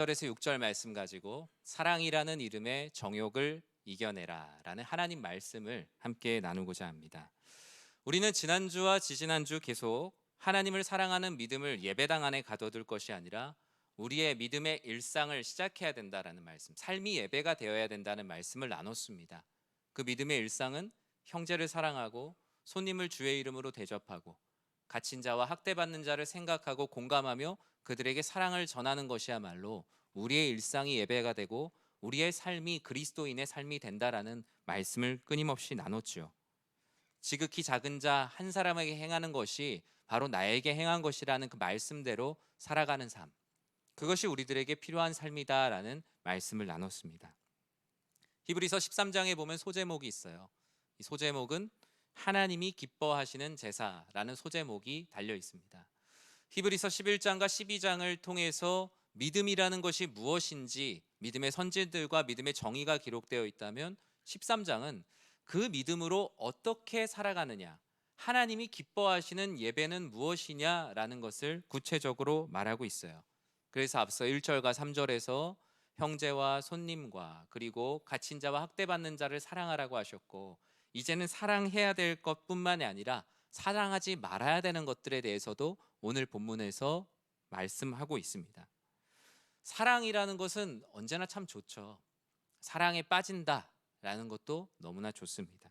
4절에서 6절 말씀 가지고 사랑이라는 이름의 정욕을 이겨내라 라는 하나님 말씀을 함께 나누고자 합니다. 우리는 지난주와 지지난주 계속 하나님을 사랑하는 믿음을 예배당 안에 가둬둘 것이 아니라 우리의 믿음의 일상을 시작해야 된다라는 말씀, 삶이 예배가 되어야 된다는 말씀을 나눴습니다. 그 믿음의 일상은 형제를 사랑하고 손님을 주의 이름으로 대접하고 갇힌 자와 학대받는 자를 생각하고 공감하며 그들에게 사랑을 전하는 것이야말로 우리의 일상이 예배가 되고 우리의 삶이 그리스도인의 삶이 된다라는 말씀을 끊임없이 나눴죠. 지극히 작은 자 한 사람에게 행하는 것이 바로 나에게 행한 것이라는 그 말씀대로 살아가는 삶, 그것이 우리들에게 필요한 삶이다라는 말씀을 나눴습니다. 히브리서 13장에 보면 소제목이 있어요. 이 소제목은 하나님이 기뻐하시는 제사라는 소제목이 달려 있습니다. 히브리서 11장과 12장을 통해서 믿음이라는 것이 무엇인지 믿음의 선진들과 믿음의 정의가 기록되어 있다면 13장은 그 믿음으로 어떻게 살아가느냐, 하나님이 기뻐하시는 예배는 무엇이냐라는 것을 구체적으로 말하고 있어요. 그래서 앞서 1절과 3절에서 형제와 손님과 그리고 갇힌 자와 학대받는 자를 사랑하라고 하셨고, 이제는 사랑해야 될 것뿐만이 아니라 사랑하지 말아야 되는 것들에 대해서도 오늘 본문에서 말씀하고 있습니다. 사랑이라는 것은 언제나 참 좋죠. 사랑에 빠진다라는 것도 너무나 좋습니다.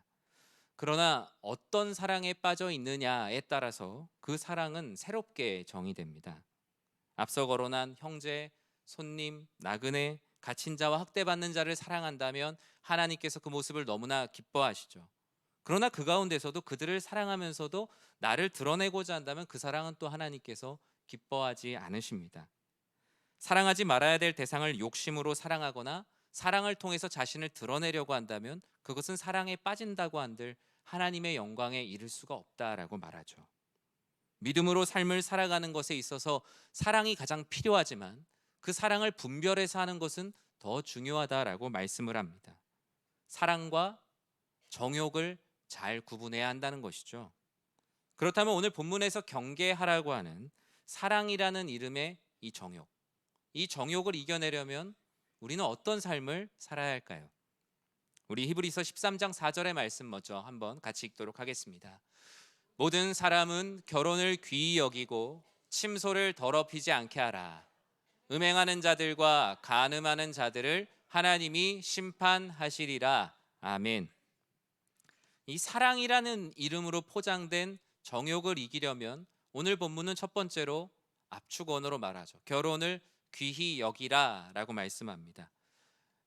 그러나 어떤 사랑에 빠져 있느냐에 따라서 그 사랑은 새롭게 정의됩니다. 앞서 거론한 형제, 손님, 나그네, 갇힌 자와 학대받는 자를 사랑한다면 하나님께서 그 모습을 너무나 기뻐하시죠. 그러나 그 가운데서도 그들을 사랑하면서도 나를 드러내고자 한다면 그 사랑은 또 하나님께서 기뻐하지 않으십니다. 사랑하지 말아야 될 대상을 욕심으로 사랑하거나 사랑을 통해서 자신을 드러내려고 한다면 그것은 사랑에 빠진다고 한들 하나님의 영광에 이를 수가 없다라고 말하죠. 믿음으로 삶을 살아가는 것에 있어서 사랑이 가장 필요하지만 그 사랑을 분별해서 하는 것은 더 중요하다라고 말씀을 합니다. 사랑과 정욕을 잘 구분해야 한다는 것이죠. 그렇다면 오늘 본문에서 경계하라고 하는 사랑이라는 이름의 이 정욕, 이 정욕을 이겨내려면 우리는 어떤 삶을 살아야 할까요? 우리 히브리서 13장 4절의 말씀 먼저 한번 같이 읽도록 하겠습니다. 모든 사람은 결혼을 귀히 여기고 침소를 더럽히지 않게 하라. 음행하는 자들과 간음하는 자들을 하나님이 심판하시리라. 아멘. 이 사랑이라는 이름으로 포장된 정욕을 이기려면 오늘 본문은 첫 번째로 압축 언어로 말하죠. 결혼을 귀히 여기라 라고 말씀합니다.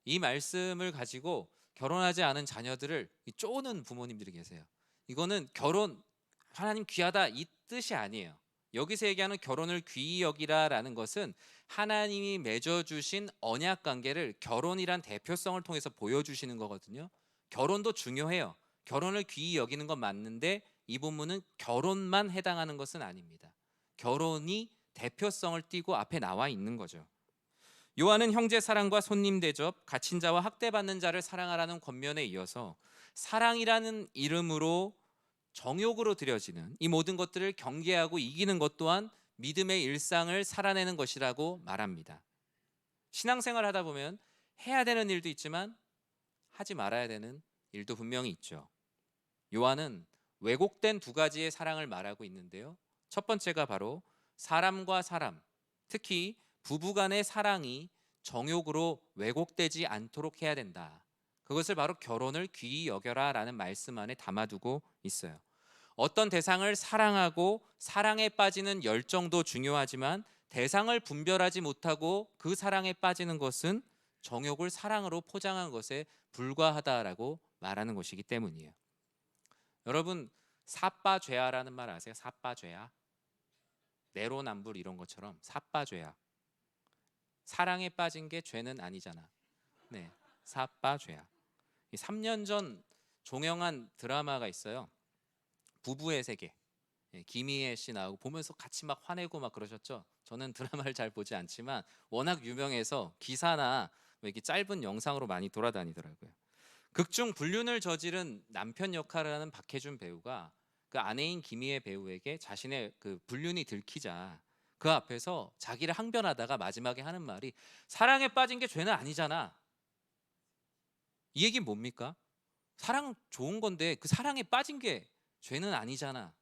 이 말씀을 가지고 결혼하지 않은 자녀들을 쪼는 부모님들이 계세요. 이거는 결혼 하나님 귀하다 이 뜻이 아니에요. 여기서 얘기하는 결혼을 귀히 여기라 라는 것은 하나님이 맺어주신 언약 관계를 결혼이란 대표성을 통해서 보여주시는 거거든요. 결혼도 중요해요. 결혼을 귀히 여기는 건 맞는데 이 본문은 결혼만 해당하는 것은 아닙니다. 결혼이 대표성을 띠고 앞에 나와 있는 거죠. 요한은 형제 사랑과 손님 대접, 갇힌 자와 학대받는 자를 사랑하라는 권면에 이어서 사랑이라는 이름으로 정욕으로 드려지는 이 모든 것들을 경계하고 이기는 것 또한 믿음의 일상을 살아내는 것이라고 말합니다. 신앙생활 하다 보면 해야 되는 일도 있지만 하지 말아야 되는 일도 분명히 있죠. 요한은 왜곡된 두 가지의 사랑을 말하고 있는데요. 첫 번째가 바로 사람과 사람, 특히 부부간의 사랑이 정욕으로 왜곡되지 않도록 해야 된다. 그것을 바로 결혼을 귀히 여겨라 라는 말씀 안에 담아두고 있어요. 어떤 대상을 사랑하고 사랑에 빠지는 열정도 중요하지만 대상을 분별하지 못하고 그 사랑에 빠지는 것은 정욕을 사랑으로 포장한 것에 불과하다라고 말하는 것이기 때문이에요. 여러분, 사빠죄야라는 말 아세요? 사빠죄야, 내로남불 이런 것처럼 사빠죄야. 사랑에 빠진 게 죄는 아니잖아. 네, 사빠죄야. 3년 전 종영한 드라마가 있어요. 부부의 세계. 김희애 씨 나오고 보면서 같이 막 화내고 막 그러셨죠. 저는 드라마를 잘 보지 않지만 워낙 유명해서 기사나 뭐 이렇게 짧은 영상으로 많이 돌아다니더라고요. 극중 불륜을 저지른 남편 역할을 하는 박해준 배우가 그 아내인 김희애 배우에게 자신의 그 불륜이 들키자 그 앞에서 자기를 항변하다가 마지막에 하는 말이 사랑에 빠진 게 죄는 아니잖아. 이 얘기는 뭡니까? 사랑 좋은 건데 그 사랑에 빠진 게 죄는 아니잖아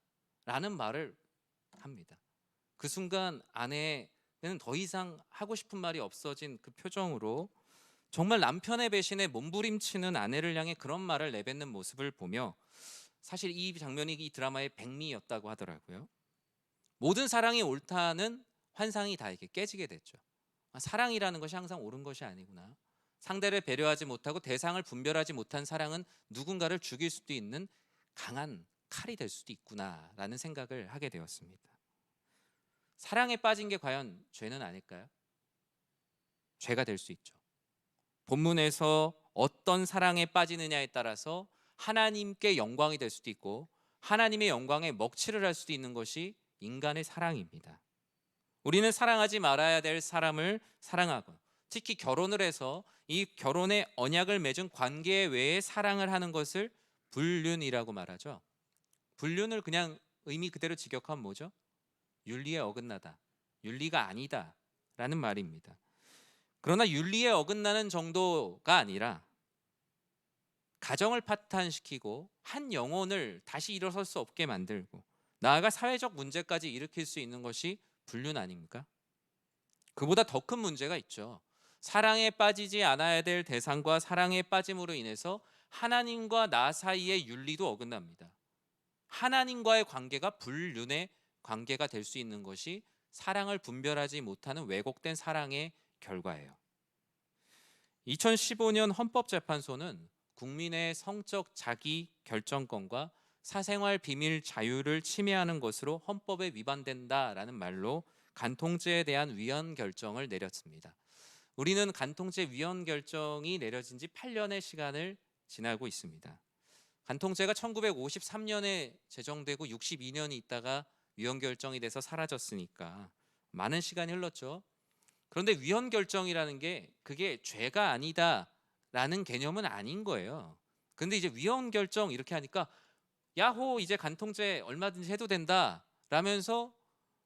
라는 말을 합니다. 그 순간 아내는 더 이상 하고 싶은 말이 없어진 그 표정으로 정말 남편의 배신에 몸부림치는 아내를 향해 그런 말을 내뱉는 모습을 보며 사실 이 장면이 이 드라마의 백미였다고 하더라고요. 모든 사랑이 옳다는 환상이 다 이렇게 깨지게 됐죠. 사랑이라는 것이 항상 옳은 것이 아니구나. 상대를 배려하지 못하고 대상을 분별하지 못한 사랑은 누군가를 죽일 수도 있는 강한 칼이 될 수도 있구나라는 생각을 하게 되었습니다. 사랑에 빠진 게 과연 죄는 아닐까요? 죄가 될 수 있죠. 본문에서 어떤 사랑에 빠지느냐에 따라서 하나님께 영광이 될 수도 있고 하나님의 영광에 먹칠을 할 수도 있는 것이 인간의 사랑입니다. 우리는 사랑하지 말아야 될 사람을 사랑하고 특히 결혼을 해서 이 결혼의 언약을 맺은 관계 외에 사랑을 하는 것을 불륜이라고 말하죠. 불륜을 그냥 의미 그대로 직역하면 뭐죠? 윤리에 어긋나다, 윤리가 아니다 라는 말입니다. 그러나 윤리에 어긋나는 정도가 아니라 가정을 파탄시키고 한 영혼을 다시 일어설 수 없게 만들고 나아가 사회적 문제까지 일으킬 수 있는 것이 불륜 아닙니까? 그보다 더 큰 문제가 있죠. 사랑에 빠지지 않아야 될 대상과 사랑에 빠짐으로 인해서 하나님과 나 사이의 윤리도 어긋납니다. 하나님과의 관계가 불륜의 관계가 될 수 있는 것이 사랑을 분별하지 못하는 왜곡된 사랑의 결과예요. 2015년 헌법재판소는 국민의 성적 자기 결정권과 사생활 비밀 자유를 침해하는 것으로 헌법에 위반된다라는 말로 간통죄에 대한 위헌 결정을 내렸습니다. 우리는 간통죄 위헌 결정이 내려진 지 8년의 시간을 지나고 있습니다. 간통죄가 1953년에 제정되고 62년이 있다가 위헌 결정이 돼서 사라졌으니까 많은 시간이 흘렀죠. 그런데 위헌 결정이라는 게 그게 죄가 아니다라는 개념은 아닌 거예요. 근데 이제 위헌 결정 이렇게 하니까 야호 이제 간통죄 얼마든지 해도 된다 라면서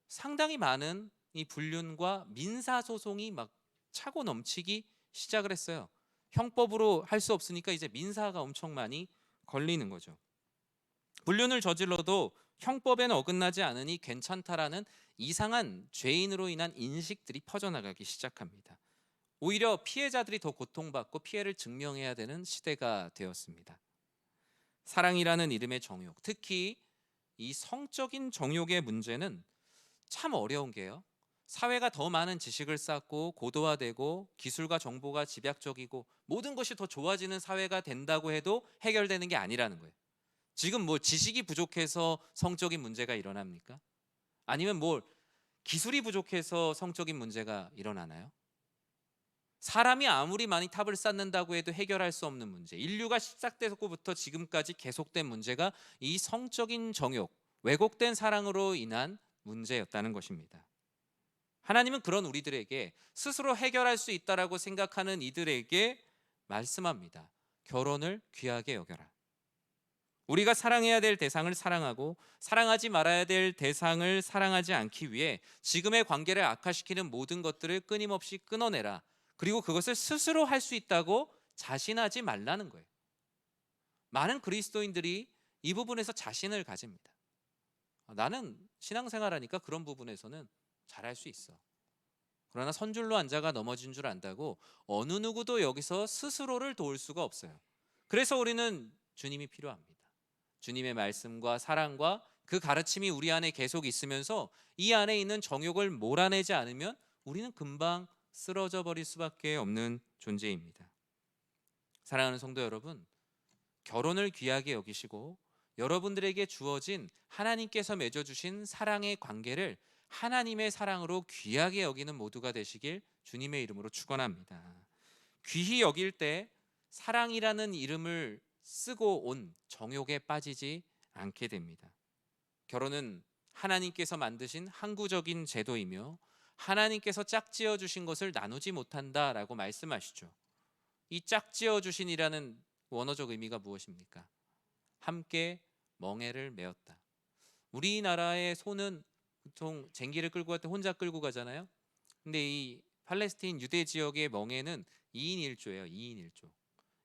상당히 많은 이 불륜과 민사 소송이 막 차고 넘치기 시작을 했어요. 형법으로 할 수 없으니까 이제 민사가 엄청 많이 걸리는 거죠. 불륜을 저질러도 형법에는 어긋나지 않으니 괜찮다라는 이상한 죄인으로 인한 인식들이 퍼져나가기 시작합니다. 오히려 피해자들이 더 고통받고 피해를 증명해야 되는 시대가 되었습니다. 사랑이라는 이름의 정욕, 특히 이 성적인 정욕의 문제는 참 어려운 게요. 사회가 더 많은 지식을 쌓고 고도화되고 기술과 정보가 집약적이고 모든 것이 더 좋아지는 사회가 된다고 해도 해결되는 게 아니라는 거예요. 지금 뭐 지식이 부족해서 성적인 문제가 일어납니까? 아니면 뭐 기술이 부족해서 성적인 문제가 일어나나요? 사람이 아무리 많이 탑을 쌓는다고 해도 해결할 수 없는 문제, 인류가 시작되고부터 지금까지 계속된 문제가 이 성적인 정욕, 왜곡된 사랑으로 인한 문제였다는 것입니다. 하나님은 그런 우리들에게 스스로 해결할 수 있다라고 생각하는 이들에게 말씀합니다. 결혼을 귀하게 여겨라. 우리가 사랑해야 될 대상을 사랑하고 사랑하지 말아야 될 대상을 사랑하지 않기 위해 지금의 관계를 악화시키는 모든 것들을 끊임없이 끊어내라. 그리고 그것을 스스로 할 수 있다고 자신하지 말라는 거예요. 많은 그리스도인들이 이 부분에서 자신을 가집니다. 나는 신앙생활하니까 그런 부분에서는 잘할 수 있어. 그러나 선줄로 앉아가 넘어진 줄 안다고 어느 누구도 여기서 스스로를 도울 수가 없어요. 그래서 우리는 주님이 필요합니다. 주님의 말씀과 사랑과 그 가르침이 우리 안에 계속 있으면서 이 안에 있는 정욕을 몰아내지 않으면 우리는 금방 쓰러져 버릴 수밖에 없는 존재입니다. 사랑하는 성도 여러분, 결혼을 귀하게 여기시고 여러분들에게 주어진 하나님께서 맺어주신 사랑의 관계를 하나님의 사랑으로 귀하게 여기는 모두가 되시길 주님의 이름으로 축원합니다. 귀히 여길 때 사랑이라는 이름을 쓰고 온 정욕에 빠지지 않게 됩니다. 결혼은 하나님께서 만드신 항구적인 제도이며 하나님께서 짝지어 주신 것을 나누지 못한다라고 말씀하시죠. 이 짝지어 주신이라는 원어적 의미가 무엇입니까? 함께 멍에를 메었다. 우리나라의 소는 보통 쟁기를 끌고 갈 때 혼자 끌고 가잖아요. 근데 이 팔레스타인 유대 지역의 멍에는 2인 1조예요. 2인 1조.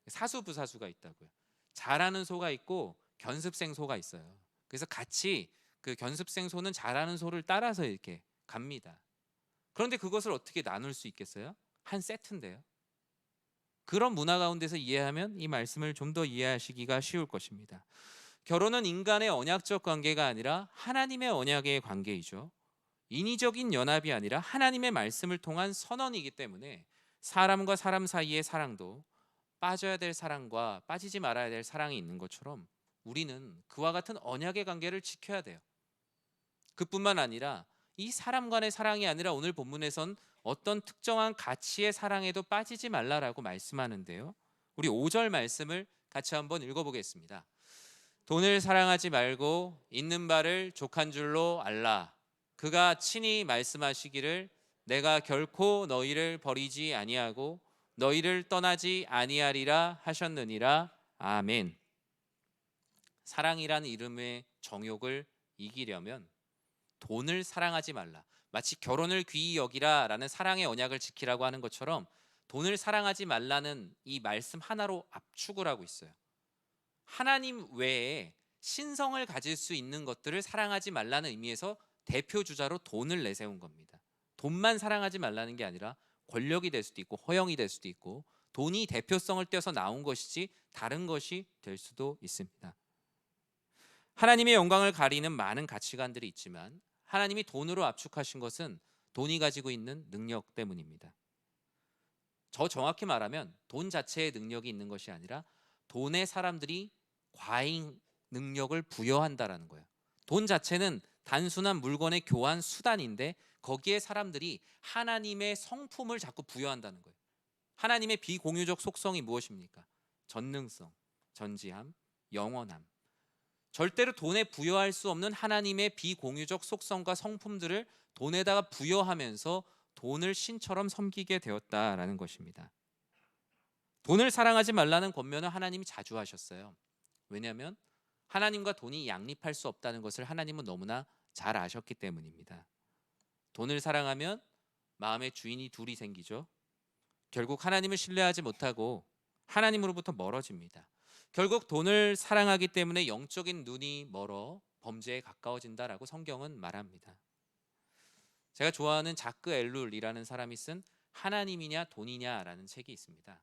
사수부사수가 있다고요. 잘하는 소가 있고 견습생 소가 있어요. 그래서 같이 그 견습생 소는 잘하는 소를 따라서 이렇게 갑니다. 그런데 그것을 어떻게 나눌 수 있겠어요? 한 세트인데요. 그런 문화 가운데서 이해하면 이 말씀을 좀 더 이해하시기가 쉬울 것입니다. 결혼은 인간의 언약적 관계가 아니라 하나님의 언약의 관계이죠. 인위적인 연합이 아니라 하나님의 말씀을 통한 선언이기 때문에 사람과 사람 사이의 사랑도 빠져야 될 사랑과 빠지지 말아야 될 사랑이 있는 것처럼 우리는 그와 같은 언약의 관계를 지켜야 돼요. 그뿐만 아니라 이 사람 간의 사랑이 아니라 오늘 본문에선 어떤 특정한 가치의 사랑에도 빠지지 말라라고 말씀하는데요. 우리 5절 말씀을 같이 한번 읽어보겠습니다. 돈을 사랑하지 말고 있는 바를 족한 줄로 알라. 그가 친히 말씀하시기를 내가 결코 너희를 버리지 아니하고 너희를 떠나지 아니하리라 하셨느니라. 아멘. 사랑이란 이름의 정욕을 이기려면 돈을 사랑하지 말라. 마치 결혼을 귀히 여기라라는 사랑의 언약을 지키라고 하는 것처럼 돈을 사랑하지 말라는 이 말씀 하나로 압축을 하고 있어요. 하나님 외에 신성을 가질 수 있는 것들을 사랑하지 말라는 의미에서 대표 주자로 돈을 내세운 겁니다. 돈만 사랑하지 말라는 게 아니라 권력이 될 수도 있고 허영이 될 수도 있고 돈이 대표성을 떼어서 나온 것이지 다른 것이 될 수도 있습니다. 하나님의 영광을 가리는 많은 가치관들이 있지만 하나님이 돈으로 압축하신 것은 돈이 가지고 있는 능력 때문입니다. 더 정확히 말하면 돈 자체의 능력이 있는 것이 아니라 돈에 사람들이 과잉 능력을 부여한다라는 거예요. 돈 자체는 단순한 물건의 교환 수단인데 거기에 사람들이 하나님의 성품을 자꾸 부여한다는 거예요. 하나님의 비공유적 속성이 무엇입니까? 전능성, 전지함, 영원함. 절대로 돈에 부여할 수 없는 하나님의 비공유적 속성과 성품들을 돈에다가 부여하면서 돈을 신처럼 섬기게 되었다라는 것입니다. 돈을 사랑하지 말라는 권면을 하나님이 자주 하셨어요. 왜냐하면 하나님과 돈이 양립할 수 없다는 것을 하나님은 너무나 잘 아셨기 때문입니다. 돈을 사랑하면 마음의 주인이 둘이 생기죠. 결국 하나님을 신뢰하지 못하고 하나님으로부터 멀어집니다. 결국 돈을 사랑하기 때문에 영적인 눈이 멀어 범죄에 가까워진다라고 성경은 말합니다. 제가 좋아하는 자크 엘룰이라는 사람이 쓴 하나님이냐 돈이냐라는 책이 있습니다.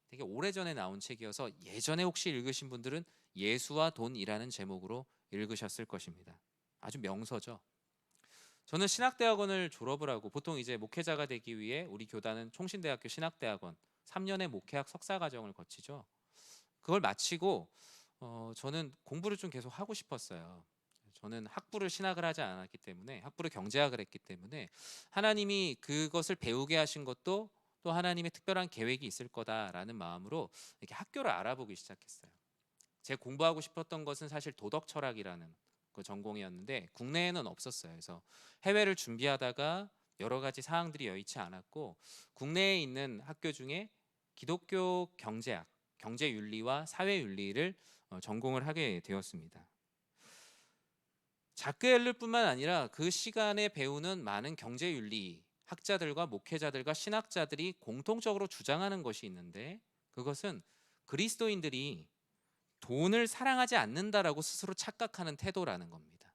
되게 오래전에 나온 책이어서 예전에 혹시 읽으신 분들은 예수와 돈이라는 제목으로 읽으셨을 것입니다. 아주 명서죠. 저는 신학대학원을 졸업을 하고 보통 이제 목회자가 되기 위해 우리 교단은 총신대학교 신학대학원 3년의 목회학 석사과정을 거치죠. 그걸 마치고 저는 공부를 좀 계속 하고 싶었어요. 저는 학부를 신학을 하지 않았기 때문에 학부를 경제학을 했기 때문에 하나님이 그것을 배우게 하신 것도 또 하나님의 특별한 계획이 있을 거다라는 마음으로 이렇게 학교를 알아보기 시작했어요. 제가 공부하고 싶었던 것은 사실 도덕 철학이라는 그 전공이었는데 국내에는 없었어요. 그래서 해외를 준비하다가 여러 가지 사항들이 여의치 않았고 국내에 있는 학교 중에 기독교 경제학, 경제윤리와 사회윤리를 전공을 하게 되었습니다. 자크 엘룰뿐만 아니라 그 시간에 배우는 많은 경제윤리 학자들과 목회자들과 신학자들이 공통적으로 주장하는 것이 있는데 그것은 그리스도인들이 돈을 사랑하지 않는다라고 스스로 착각하는 태도라는 겁니다.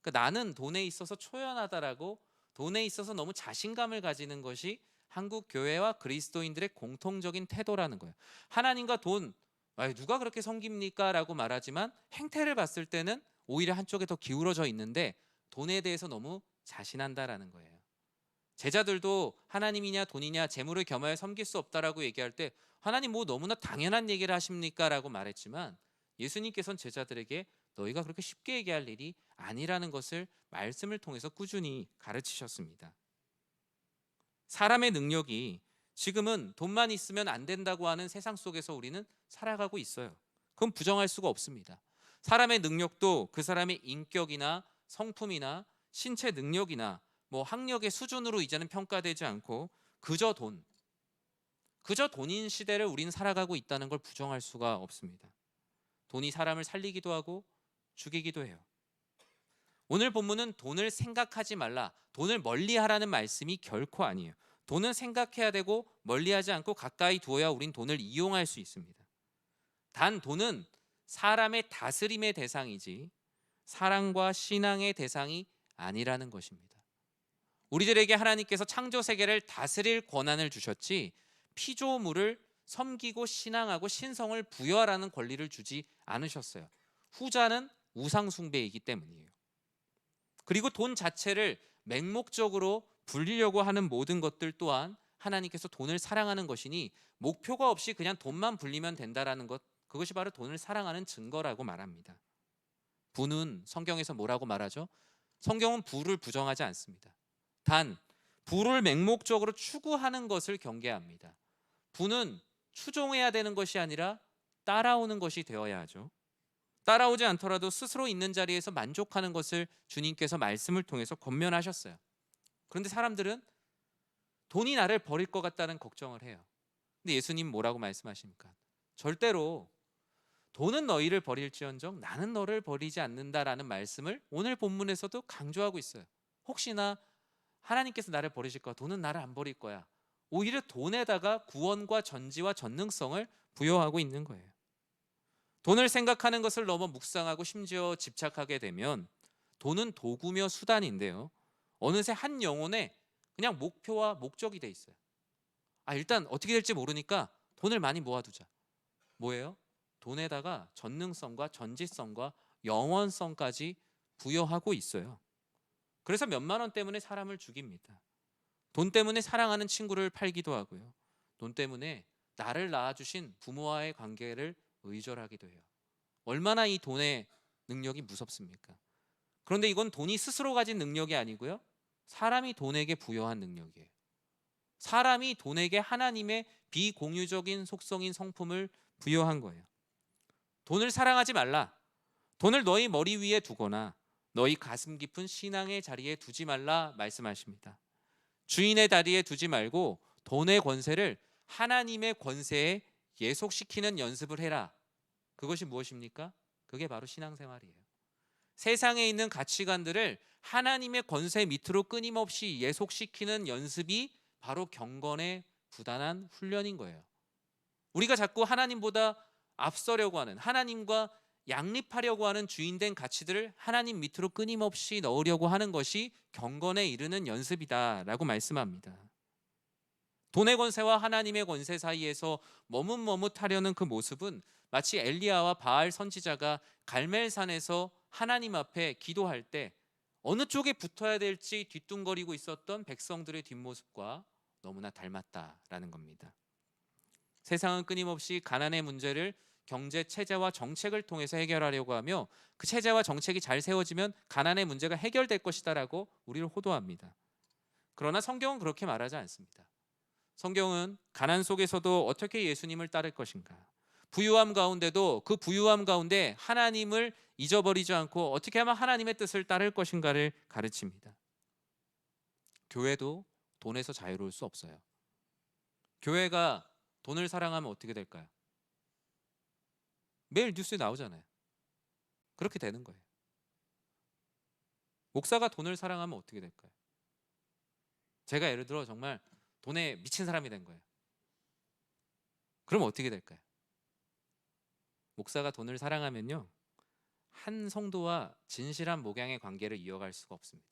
그러니까 나는 돈에 있어서 초연하다라고 돈에 있어서 너무 자신감을 가지는 것이 한국 교회와 그리스도인들의 공통적인 태도라는 거예요. 하나님과 돈, 누가 그렇게 섬깁니까? 라고 말하지만 행태를 봤을 때는 오히려 한쪽에 더 기울어져 있는데 돈에 대해서 너무 자신한다라는 거예요. 제자들도 하나님이냐 돈이냐 재물을 겸하여 섬길 수 없다라고 얘기할 때 하나님 뭐 너무나 당연한 얘기를 하십니까? 라고 말했지만 예수님께서는 제자들에게 너희가 그렇게 쉽게 얘기할 일이 아니라는 것을 말씀을 통해서 꾸준히 가르치셨습니다. 사람의 능력이 지금은 돈만 있으면 안 된다고 하는 세상 속에서 우리는 살아가고 있어요. 그건 부정할 수가 없습니다. 사람의 능력도 그 사람의 인격이나 성품이나 신체 능력이나 뭐 학력의 수준으로 이제는 평가되지 않고 그저 돈인 시대를 우리는 살아가고 있다는 걸 부정할 수가 없습니다. 돈이 사람을 살리기도 하고 죽이기도 해요. 오늘 본문은 돈을 생각하지 말라, 돈을 멀리하라는 말씀이 결코 아니에요. 돈은 생각해야 되고 멀리하지 않고 가까이 두어야 우린 돈을 이용할 수 있습니다. 단 돈은 사람의 다스림의 대상이지 사랑과 신앙의 대상이 아니라는 것입니다. 우리들에게 하나님께서 창조 세계를 다스릴 권한을 주셨지 피조물을 섬기고 신앙하고 신성을 부여하라는 권리를 주지 않으셨어요. 후자는 우상 숭배이기 때문이에요. 그리고 돈 자체를 맹목적으로 불리려고 하는 모든 것들 또한 하나님께서 돈을 사랑하는 것이니 목표가 없이 그냥 돈만 불리면 된다라는 것, 그것이 바로 돈을 사랑하는 증거라고 말합니다. 부는 성경에서 뭐라고 말하죠? 성경은 부를 부정하지 않습니다. 단 부를 맹목적으로 추구하는 것을 경계합니다. 부는 추종해야 되는 것이 아니라 따라오는 것이 되어야 하죠. 따라오지 않더라도 스스로 있는 자리에서 만족하는 것을 주님께서 말씀을 통해서 권면하셨어요. 그런데 사람들은 돈이 나를 버릴 것 같다는 걱정을 해요. 근데 예수님 뭐라고 말씀하십니까? 절대로 돈은 너희를 버릴지언정 나는 너를 버리지 않는다라는 말씀을 오늘 본문에서도 강조하고 있어요. 혹시나 하나님께서 나를 버리실 거야, 돈은 나를 안 버릴 거야, 오히려 돈에다가 구원과 전지와 전능성을 부여하고 있는 거예요. 돈을 생각하는 것을 너무 묵상하고 심지어 집착하게 되면 돈은 도구며 수단인데요, 어느새 한 영혼의 그냥 목표와 목적이 돼 있어요. 일단 어떻게 될지 모르니까 돈을 많이 모아두자. 뭐예요? 돈에다가 전능성과 전지성과 영원성까지 부여하고 있어요. 그래서 몇만 원 때문에 사람을 죽입니다. 돈 때문에 사랑하는 친구를 팔기도 하고요. 돈 때문에 나를 낳아주신 부모와의 관계를 의절하기도 해요. 얼마나 이 돈의 능력이 무섭습니까? 그런데 이건 돈이 스스로 가진 능력이 아니고요, 사람이 돈에게 부여한 능력이에요. 사람이 돈에게 하나님의 비공유적인 속성인 성품을 부여한 거예요. 돈을 사랑하지 말라, 돈을 너희 머리 위에 두거나 너희 가슴 깊은 신앙의 자리에 두지 말라 말씀하십니다. 주인의 다리에 두지 말고 돈의 권세를 하나님의 권세에 예속시키는 연습을 해라. 그것이 무엇입니까? 그게 바로 신앙생활이에요. 세상에 있는 가치관들을 하나님의 권세 밑으로 끊임없이 예속시키는 연습이 바로 경건의 부단한 훈련인 거예요. 우리가 자꾸 하나님보다 앞서려고 하는, 하나님과 양립하려고 하는 주인된 가치들을 하나님 밑으로 끊임없이 넣으려고 하는 것이 경건에 이르는 연습이다라고 말씀합니다. 돈의 권세와 하나님의 권세 사이에서 머뭇머뭇하려는 그 모습은 마치 엘리야와 바알 선지자가 갈멜산에서 하나님 앞에 기도할 때 어느 쪽에 붙어야 될지 뒤뚱거리고 있었던 백성들의 뒷모습과 너무나 닮았다라는 겁니다. 세상은 끊임없이 가난의 문제를 경제 체제와 정책을 통해서 해결하려고 하며 그 체제와 정책이 잘 세워지면 가난의 문제가 해결될 것이다라고 우리를 호도합니다. 그러나 성경은 그렇게 말하지 않습니다. 성경은 가난 속에서도 어떻게 예수님을 따를 것인가, 부유함 가운데도 그 부유함 가운데 하나님을 잊어버리지 않고 어떻게 하면 하나님의 뜻을 따를 것인가를 가르칩니다. 교회도 돈에서 자유로울 수 없어요. 교회가 돈을 사랑하면 어떻게 될까요? 매일 뉴스에 나오잖아요. 그렇게 되는 거예요. 목사가 돈을 사랑하면 어떻게 될까요? 제가 예를 들어 정말 돈에 미친 사람이 된 거예요. 그럼 어떻게 될까요? 목사가 돈을 사랑하면요, 한 성도와 진실한 목양의 관계를 이어갈 수가 없습니다.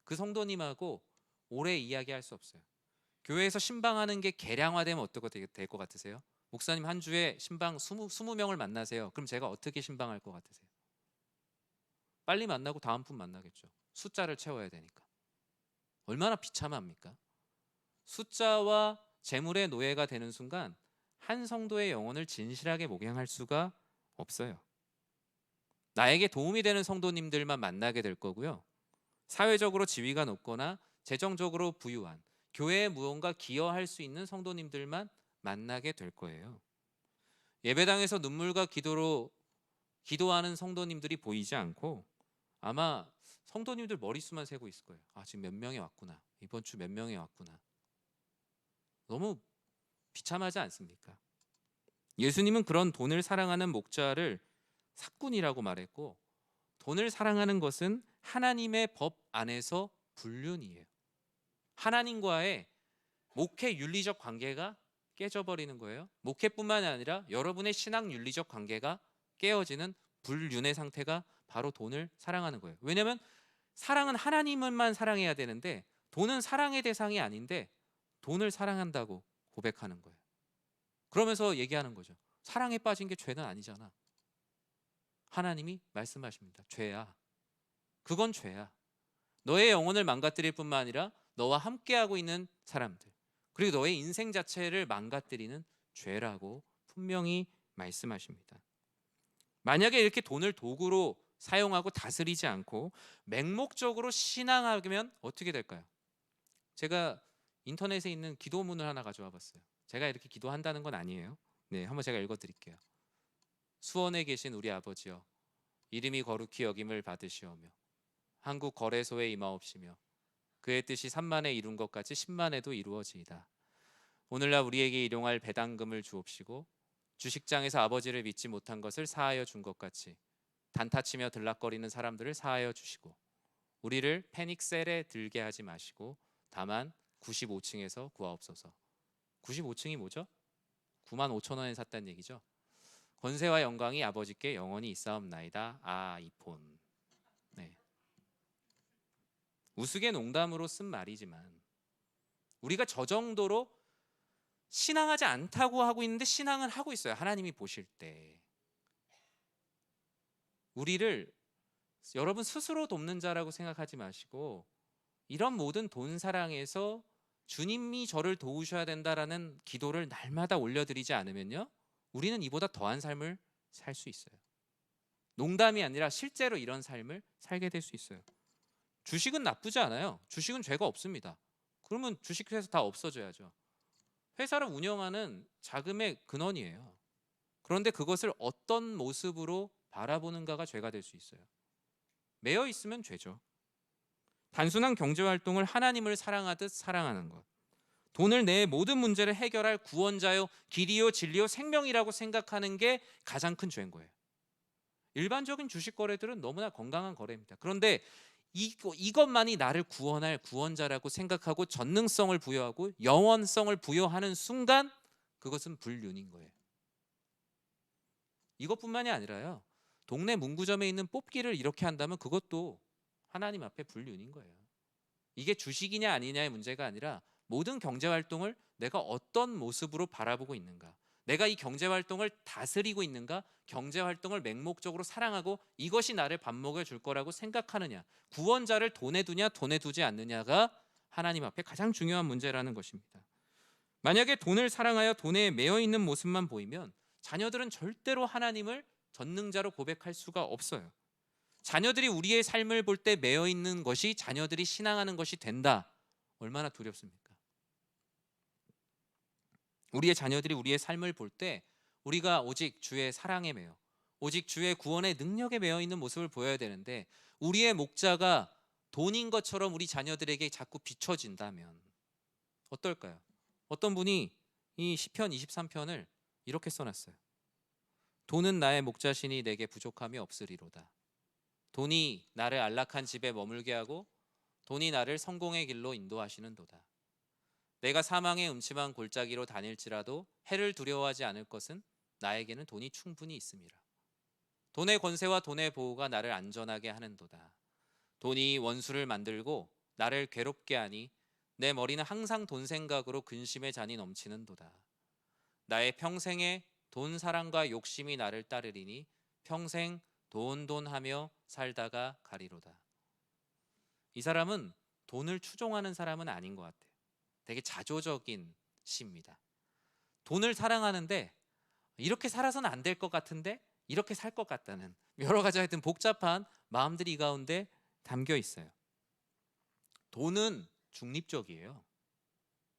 그 성도님하고 오래 이야기할 수 없어요. 교회에서 신방하는 게 계량화되면 어떻게 될 것 같으세요? 목사님 한 주에 신방 20명을 만나세요. 그럼 제가 어떻게 신방할 것 같으세요? 빨리 만나고 다음 분 만나겠죠. 숫자를 채워야 되니까. 얼마나 비참합니까? 숫자와 재물의 노예가 되는 순간 한 성도의 영혼을 진실하게 목양할 수가 없어요. 나에게 도움이 되는 성도님들만 만나게 될 거고요, 사회적으로 지위가 높거나 재정적으로 부유한, 교회에 무언가 기여할 수 있는 성도님들만 만나게 될 거예요. 예배당에서 눈물과 기도로 기도하는 성도님들이 보이지 않고 아마 성도님들 머릿수만 세고 있을 거예요. 지금 몇 명이 왔구나, 이번 주 몇 명이 왔구나. 너무 비참하지 않습니까? 예수님은 그런 돈을 사랑하는 목자를 사꾼이라고 말했고, 돈을 사랑하는 것은 하나님의 법 안에서 불륜이에요. 하나님과의 목회 윤리적 관계가 깨져버리는 거예요. 목회뿐만 아니라 여러분의 신앙 윤리적 관계가 깨어지는 불륜의 상태가 바로 돈을 사랑하는 거예요. 왜냐하면 사랑은 하나님만 사랑해야 되는데 돈은 사랑의 대상이 아닌데 돈을 사랑한다고 고백하는 거예요. 그러면서 얘기하는 거죠. 사랑에 빠진 게 죄는 아니잖아. 하나님이 말씀하십니다. 죄야. 그건 죄야. 너의 영혼을 망가뜨릴 뿐만 아니라 너와 함께하고 있는 사람들, 그리고 너의 인생 자체를 망가뜨리는 죄라고 분명히 말씀하십니다. 만약에 이렇게 돈을 도구로 사용하고 다스리지 않고 맹목적으로 신앙하면 어떻게 될까요? 제가 인터넷에 있는 기도문을 하나 가져와 봤어요. 제가 이렇게 기도한다는 건 아니에요. 네, 한번 제가 읽어드릴게요. 수원에 계신 우리 아버지여, 이름이 거룩히 여김을 받으시오며 한국 거래소에 임하옵시며 그의 뜻이 산만에 이룬 것 같이 십만에도 이루어지이다. 오늘날 우리에게 일용할 배당금을 주옵시고 주식장에서 아버지를 믿지 못한 것을 사하여 준 것 같이 단타치며 들락거리는 사람들을 사하여 주시고 우리를 패닉셀에 들게 하지 마시고 다만 95층에서 구하옵소서. 95층이 뭐죠? 9만 5천 원에 샀다는 얘기죠. 권세와 영광이 아버지께 영원히 있사옵나이다. 이폰. 네. 우스개 농담으로 쓴 말이지만 우리가 저 정도로 신앙하지 않다고 하고 있는데 신앙은 하고 있어요. 하나님이 보실 때 우리를 여러분 스스로 돕는 자라고 생각하지 마시고 이런 모든 돈 사랑에서 주님이 저를 도우셔야 된다라는 기도를 날마다 올려드리지 않으면요, 우리는 이보다 더한 삶을 살 수 있어요. 농담이 아니라 실제로 이런 삶을 살게 될 수 있어요. 주식은 나쁘지 않아요. 주식은 죄가 없습니다. 그러면 주식회사 다 없어져야죠. 회사를 운영하는 자금의 근원이에요. 그런데 그것을 어떤 모습으로 바라보는가가 죄가 될 수 있어요. 매여 있으면 죄죠. 단순한 경제활동을 하나님을 사랑하듯 사랑하는 것, 돈을 내 모든 문제를 해결할 구원자요, 길이요, 진리요, 생명이라고 생각하는 게 가장 큰 죄인 거예요. 일반적인 주식 거래들은 너무나 건강한 거래입니다. 그런데 이것만이 나를 구원할 구원자라고 생각하고 전능성을 부여하고 영원성을 부여하는 순간 그것은 불륜인 거예요. 이것뿐만이 아니라요, 동네 문구점에 있는 뽑기를 이렇게 한다면 그것도 하나님 앞에 불륜인 거예요. 이게 주식이냐 아니냐의 문제가 아니라 모든 경제활동을 내가 어떤 모습으로 바라보고 있는가, 내가 이 경제활동을 다스리고 있는가, 경제활동을 맹목적으로 사랑하고 이것이 나를 밥 먹여줄 거라고 생각하느냐, 구원자를 돈에 두냐 돈에 두지 않느냐가 하나님 앞에 가장 중요한 문제라는 것입니다. 만약에 돈을 사랑하여 돈에 매여 있는 모습만 보이면 자녀들은 절대로 하나님을 전능자로 고백할 수가 없어요. 자녀들이 우리의 삶을 볼 때 매여 있는 것이 자녀들이 신앙하는 것이 된다. 얼마나 두렵습니까? 우리의 자녀들이 우리의 삶을 볼 때 우리가 오직 주의 사랑에 매여, 오직 주의 구원의 능력에 매여 있는 모습을 보여야 되는데 우리의 목자가 돈인 것처럼 우리 자녀들에게 자꾸 비춰진다면 어떨까요? 어떤 분이 이 시편 23편을 이렇게 써놨어요. 돈은 나의 목자시니 내게 부족함이 없으리로다. 돈이 나를 안락한 집에 머물게 하고 돈이 나를 성공의 길로 인도하시는도다. 내가 사망의 음침한 골짜기로 다닐지라도 해를 두려워하지 않을 것은 나에게는 돈이 충분히 있음이라. 돈의 권세와 돈의 보호가 나를 안전하게 하는도다. 돈이 원수를 만들고 나를 괴롭게 하니 내 머리는 항상 돈 생각으로 근심의 잔이 넘치는도다. 나의 평생에 돈 사랑과 욕심이 나를 따르리니 평생 돈하며 살다가 가리로다. 이 사람은 돈을 추종하는 사람은 아닌 것 같아요. 되게 자조적인 시입니다. 돈을 사랑하는데 이렇게 살아서는 안 될 것 같은데 이렇게 살 것 같다는 여러 가지 하여튼 복잡한 마음들이 이 가운데 담겨 있어요. 돈은 중립적이에요.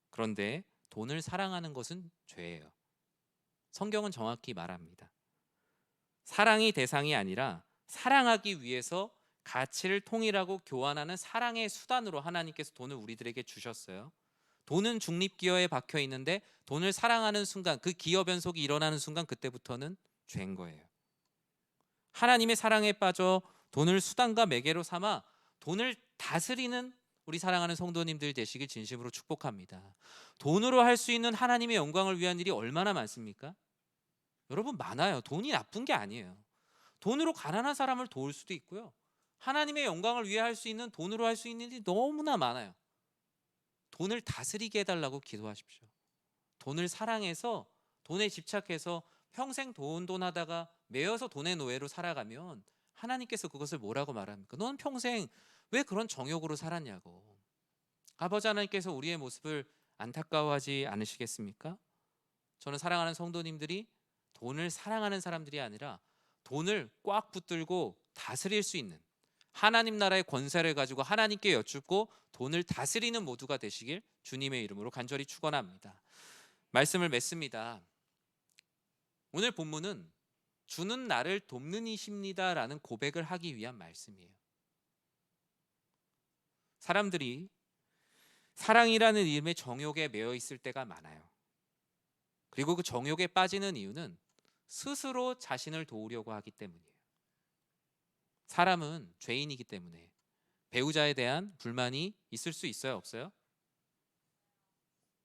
그런데 돈을 사랑하는 것은 죄예요. 성경은 정확히 말합니다. 사랑이 대상이 아니라 사랑하기 위해서 가치를 통일하고 교환하는 사랑의 수단으로 하나님께서 돈을 우리들에게 주셨어요. 돈은 중립기어에 박혀 있는데 돈을 사랑하는 순간, 그 기어 변속이 일어나는 순간 그때부터는 죄인 거예요. 하나님의 사랑에 빠져 돈을 수단과 매개로 삼아 돈을 다스리는 우리 사랑하는 성도님들 되시길 진심으로 축복합니다. 돈으로 할 수 있는 하나님의 영광을 위한 일이 얼마나 많습니까? 여러분, 많아요. 돈이 나쁜 게 아니에요. 돈으로 가난한 사람을 도울 수도 있고요. 하나님의 영광을 위해 할 수 있는, 돈으로 할 수 있는 일이 너무나 많아요. 돈을 다스리게 해달라고 기도하십시오. 돈을 사랑해서, 돈에 집착해서 평생 돈 하다가 매여서 돈의 노예로 살아가면 하나님께서 그것을 뭐라고 말합니까? 넌 평생 왜 그런 정욕으로 살았냐고. 아버지 하나님께서 우리의 모습을 안타까워하지 않으시겠습니까? 저는 사랑하는 성도님들이 돈을 사랑하는 사람들이 아니라 돈을 꽉 붙들고 다스릴 수 있는, 하나님 나라의 권세를 가지고 하나님께 여쭙고 돈을 다스리는 모두가 되시길 주님의 이름으로 간절히 축원합니다. 말씀을 맺습니다. 오늘 본문은 주는 나를 돕는 이십니다라는 고백을 하기 위한 말씀이에요. 사람들이 사랑이라는 이름의 정욕에 매여 있을 때가 많아요. 그리고 그 정욕에 빠지는 이유는 스스로 자신을 도우려고 하기 때문이에요. 사람은 죄인이기 때문에 배우자에 대한 불만이 있을 수 있어요, 없어요?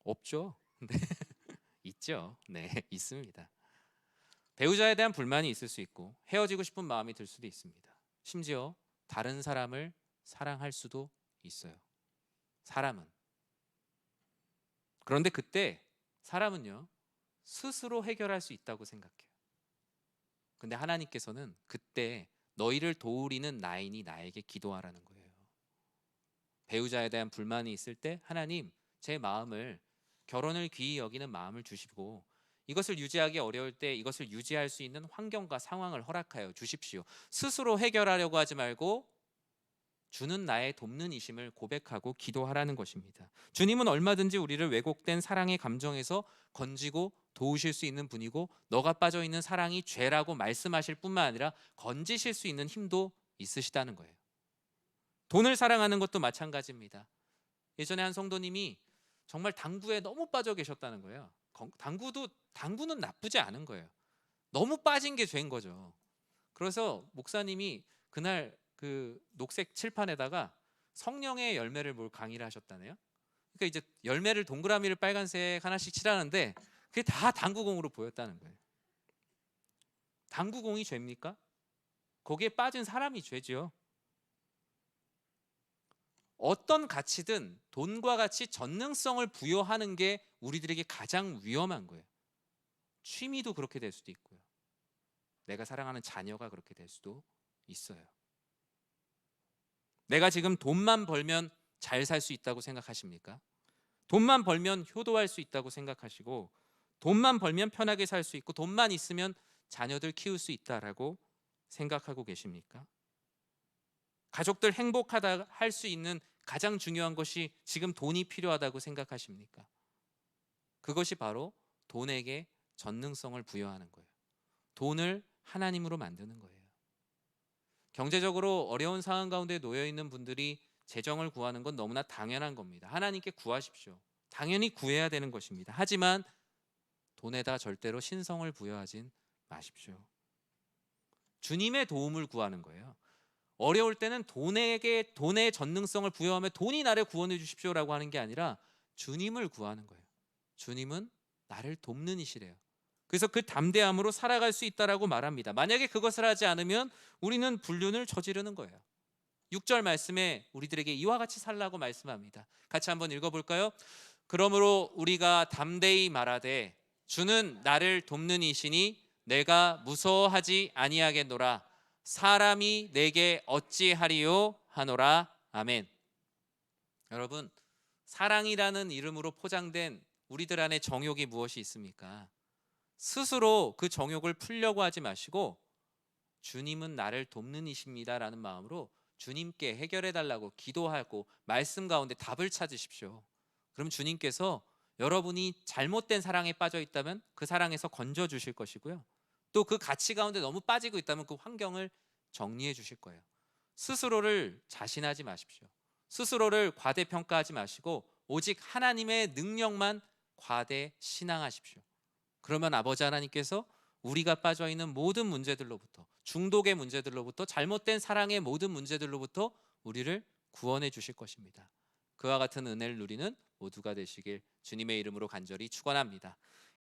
없죠. 네. 있죠. 네, 있습니다. 배우자에 대한 불만이 있을 수 있고 헤어지고 싶은 마음이 들 수도 있습니다. 심지어 다른 사람을 사랑할 수도 있어요. 사람은. 그런데 그때 사람은요, 스스로 해결할 수 있다고 생각해요. 근데 하나님께서는 그때 너희를 도우리는 나인이 나에게 기도하라는 거예요. 배우자에 대한 불만이 있을 때 하나님, 제 마음을, 결혼을 귀히 여기는 마음을 주시고 이것을 유지하기 어려울 때 이것을 유지할 수 있는 환경과 상황을 허락하여 주십시오. 스스로 해결하려고 하지 말고 주는 나의 돕는 이심을 고백하고 기도하라는 것입니다. 주님은 얼마든지 우리를 왜곡된 사랑의 감정에서 건지고 도우실 수 있는 분이고, 너가 빠져 있는 사랑이 죄라고 말씀하실 뿐만 아니라 건지실 수 있는 힘도 있으시다는 거예요. 돈을 사랑하는 것도 마찬가지입니다. 예전에 한 성도님이 정말 당구에 너무 빠져 계셨다는 거예요. 당구는 나쁘지 않은 거예요. 너무 빠진 게 죄인 거죠. 그래서 목사님이 그날 그 녹색 칠판에다가 성령의 열매를 뭘 강의를 하셨다네요. 그러니까 이제 열매를, 동그라미를 빨간색 하나씩 칠하는데 그게 다 당구공으로 보였다는 거예요. 당구공이 죄입니까? 거기에 빠진 사람이 죄죠. 어떤 가치든 돈과 같이 전능성을 부여하는 게 우리들에게 가장 위험한 거예요. 취미도 그렇게 될 수도 있고요. 내가 사랑하는 자녀가 그렇게 될 수도 있어요. 내가 지금 돈만 벌면 잘 살 수 있다고 생각하십니까? 돈만 벌면 효도할 수 있다고 생각하시고, 돈만 벌면 편하게 살 수 있고, 돈만 있으면 자녀들 키울 수 있다라고 생각하고 계십니까? 가족들 행복하다 할 수 있는 가장 중요한 것이 지금 돈이 필요하다고 생각하십니까? 그것이 바로 돈에게 전능성을 부여하는 거예요. 돈을 하나님으로 만드는 거예요. 경제적으로 어려운 상황 가운데 놓여 있는 분들이 재정을 구하는 건 너무나 당연한 겁니다. 하나님께 구하십시오. 당연히 구해야 되는 것입니다. 하지만 돈에다 절대로 신성을 부여하진 마십시오. 주님의 도움을 구하는 거예요. 어려울 때는 돈에게 돈의 전능성을 부여하며 돈이 나를 구원해 주십시오라고 하는 게 아니라 주님을 구하는 거예요. 주님은 나를 돕는 이시래요. 그래서 그 담대함으로 살아갈 수 있다라고 말합니다. 만약에 그것을 하지 않으면 우리는 불륜을 저지르는 거예요. 6절 말씀에 우리들에게 이와 같이 살라고 말씀합니다. 같이 한번 읽어볼까요? 그러므로 우리가 담대히 말하되 주는 나를 돕는 이시니 내가 무서워하지 아니하겠노라. 사람이 내게 어찌하리요 하노라. 아멘. 여러분, 사랑이라는 이름으로 포장된 우리들 안에 정욕이 무엇이 있습니까? 스스로 그 정욕을 풀려고 하지 마시고 주님은 나를 돕는 이십니다라는 마음으로 주님께 해결해 달라고 기도하고 말씀 가운데 답을 찾으십시오. 그럼 주님께서 여러분이 잘못된 사랑에 빠져 있다면 그 사랑에서 건져 주실 것이고요. 또 그 가치 가운데 너무 빠지고 있다면 그 환경을 정리해 주실 거예요. 스스로를 자신하지 마십시오. 스스로를 과대평가하지 마시고 오직 하나님의 능력만 과대 신앙하십시오. 그러면 아버지 하나님께서 우리가 빠져 있는 모든 문제들로부터, 중독의 문제들로부터, 잘못된 사랑의 모든 문제들로부터 우리를 구원해 주실 것입니다. 그와 같은 은혜를 누리는 모두가 되시길 주님의 이름으로 간절히 축원합니다.